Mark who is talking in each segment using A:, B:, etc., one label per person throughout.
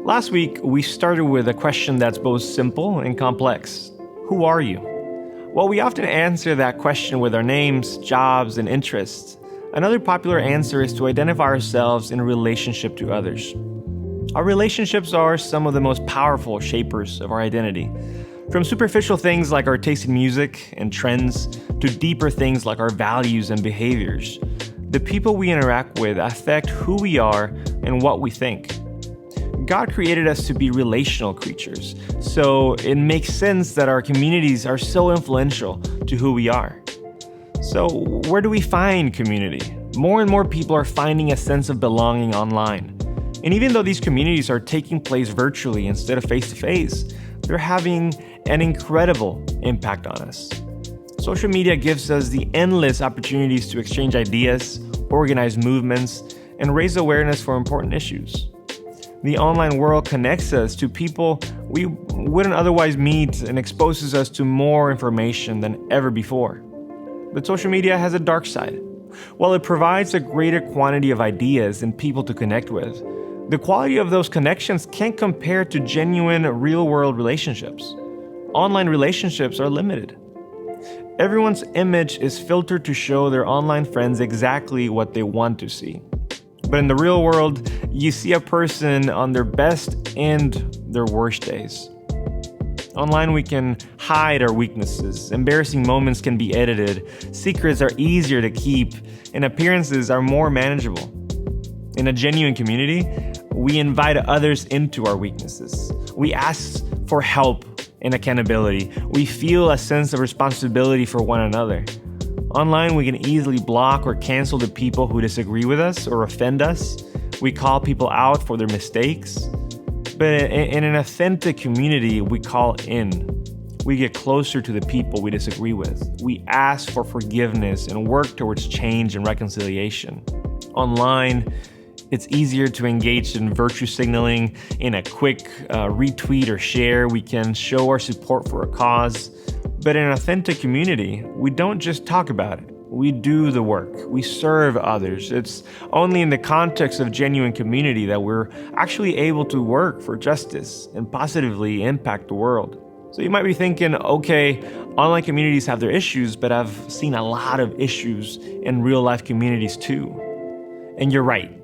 A: Last week, we started with a question that's both simple and complex. Who are you? While we often answer that question with our names, jobs, and interests, another popular answer is to identify ourselves in relationship to others. Our relationships are some of the most powerful shapers of our identity. From superficial things like our taste in music and trends to deeper things like our values and behaviors, the people we interact with affect who we are and what we think. God created us to be relational creatures, so it makes sense that our communities are so influential to who we are. So, where do we find community? More and more people are finding a sense of belonging online. And even though these communities are taking place virtually instead of face-to-face, they're having an incredible impact on us. Social media gives us the endless opportunities to exchange ideas, organize movements, and raise awareness for important issues. The online world connects us to people we wouldn't otherwise meet and exposes us to more information than ever before. But social media has a dark side. While it provides a greater quantity of ideas and people to connect with, the quality of those connections can't compare to genuine real-world relationships. Online relationships are limited. Everyone's image is filtered to show their online friends exactly what they want to see. But in the real world, you see a person on their best and their worst days. Online, we can hide our weaknesses. Embarrassing moments can be edited. Secrets are easier to keep, and appearances are more manageable. In a genuine community, we invite others into our weaknesses. We ask for help and accountability. We feel a sense of responsibility for one another. Online, we can easily block or cancel the people who disagree with us or offend us. We call people out for their mistakes. But in an authentic community, we call in. We get closer to the people we disagree with. We ask for forgiveness and work towards change and reconciliation. Online, it's easier to engage in virtue signaling. In a quick retweet or share, we can show our support for a cause. But in an authentic community, we don't just talk about it. We do the work. We serve others. It's only in the context of genuine community that we're actually able to work for justice and positively impact the world. So you might be thinking, okay, online communities have their issues, but I've seen a lot of issues in real life communities too. And you're right.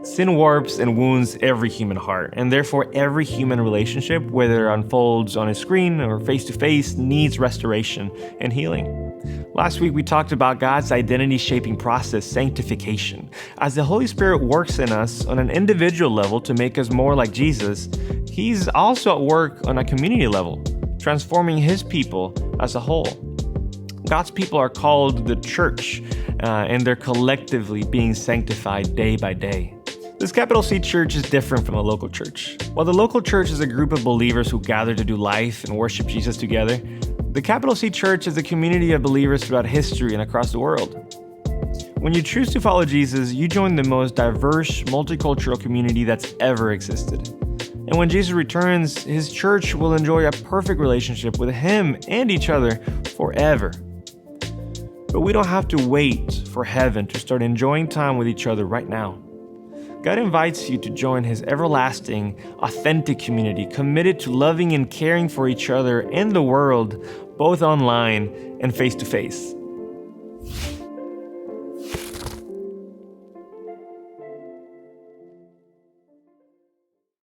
A: Sin warps and wounds every human heart, and therefore every human relationship, whether it unfolds on a screen or face-to-face, needs restoration and healing. Last week we talked about God's identity-shaping process, sanctification. As the Holy Spirit works in us on an individual level to make us more like Jesus, He's also at work on a community level, transforming His people as a whole. God's people are called the church, and they're collectively being sanctified day by day. This capital C church is different from a local church. While the local church is a group of believers who gather to do life and worship Jesus together, the capital C church is a community of believers throughout history and across the world. When you choose to follow Jesus, you join the most diverse, multicultural community that's ever existed. And when Jesus returns, His church will enjoy a perfect relationship with Him and each other forever. But we don't have to wait for heaven to start enjoying time with each other right now. God invites you to join His everlasting, authentic community, committed to loving and caring for each other and the world, both online and face-to-face.